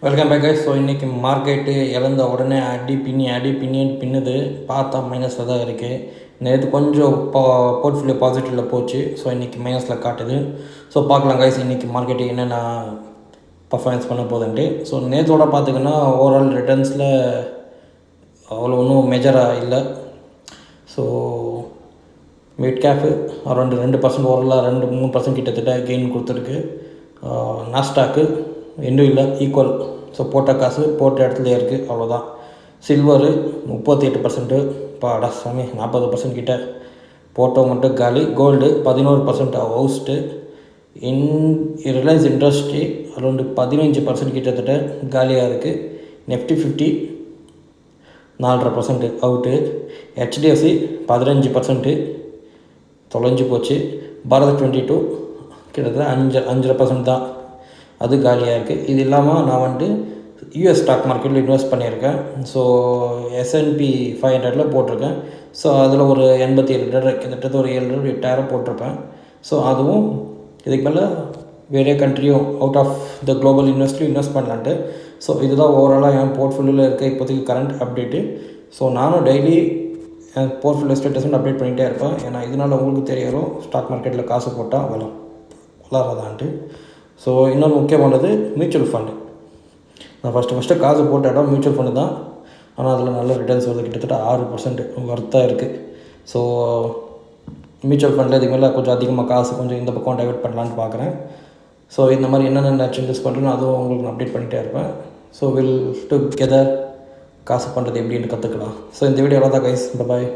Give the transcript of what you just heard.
Welcome back guys. So இன்றைக்கி market இழந்த உடனே அடி பின்னுது. பார்த்தா மைனஸில் தான் இருக்குது. நேற்று கொஞ்சம் போர்ட்ஃபோலியோ பாசிட்டிவில் போச்சு. ஸோ இன்றைக்கி மைனஸில் காட்டுது. ஸோ பார்க்கலாம் கைஸ் இன்றைக்கி மார்க்கெட்டு என்னென்ன பர்ஃபார்மன்ஸ் பண்ண போகுதுன்ட்டு. ஸோ நேற்றோட பார்த்திங்கன்னா ஓவரால் ரிட்டர்ன்ஸில் அவ்வளோ ஒன்றும் மேஜராக இல்லை. ஸோ மிட் கேப்பு அரௌண்ட் 2% ஓவரலாக 2-3% கிட்டத்தட்ட கெயின் கொடுத்துருக்கு. நாஸ்டாக்கு இன்னும் இல்லை, ஈக்குவல். ஸோ போட்ட காசு போட்ட இடத்துல இருக்குது, அவ்வளோதான். சில்வரு 38%, பாடா சாமி 40% கிட்ட போட்டோ மட்டும் காலி. கோல்டு 11% ஹவுஸ்ட்டு. ரிலையன்ஸ் இண்டஸ்ட்ரி அரௌண்டு 15% கிட்டத்தட்ட காலியாக இருக்குது. Nifty 50 4.5% out. ஹெச்டிஎஃப்சி 15% தொலைஞ்சு போச்சு. பாரத் 22 கிட்டத்தட்ட 5.5% தான், அது காலியாக இருக்குது. இது இல்லாமல் நான் யூஎஸ் ஸ்டாக் மார்க்கெட்டில் இன்வெஸ்ட் பண்ணியிருக்கேன். ஸோ S&P 500 போட்டிருக்கேன். ஸோ அதில் ஒரு 87 கிட்டத்தட்ட ஒரு 7-8 போட்டிருப்பேன். ஸோ அதுவும் இதுக்கு மேலே வேறே கண்ட்ரியும் அவுட் ஆஃப் த குளோபல் இன்வெஸ்ட்லையும் இன்வெஸ்ட் பண்ணலான்ட்டு. ஸோ இதுதான் ஓவராலாக என் போர்ட்ஃபோலியோவில் இருக்க இப்போதைக்கு கரண்ட் அப்டேட்டு. ஸோ நானும் டெய்லி என் போர்ட்ஃபோலியோ ஸ்டேட்டஸ் அப்டேட் பண்ணிகிட்டே இருப்பேன். ஏன்னா இதனால் உங்களுக்கு தெரியறோம் ஸ்டாக் மார்க்கெட்டில் காசு போட்டால் வளராதான்ட்டு. ஸோ இன்னொரு முக்கியமானது மியூச்சுவல் ஃபண்டு. நான் ஃபஸ்ட்டு காசு போட்ட இடம் மியூச்சுவல் ஃபண்டு தான். ஆனால் அதில் நல்ல ரிட்டர்ன்ஸ் வருது, கிட்டத்தட்ட 6% ஒர்த்தாக இருக்குது. ஸோ மியூச்சுவல் ஃபண்டில் இதுக்கு மேலே கொஞ்சம் அதிகமாக காசு கொஞ்சம் இந்த பக்கம் டைவெர்ட் பண்ணலான்னு பார்க்குறேன். ஸோ இந்த மாதிரி என்னென்ன சேஞ்சஸ் பண்ணுறேன்னு அதுவும் உங்களுக்கு நான் அப்டேட் பண்ணிகிட்டே இருப்பேன். ஸோ வில் டுகெதர் காசு பண்ணுறது எப்படின்னு கற்றுக்கலாம். ஸோ இந்த வீடியோ தான் கைஸ். பாய்.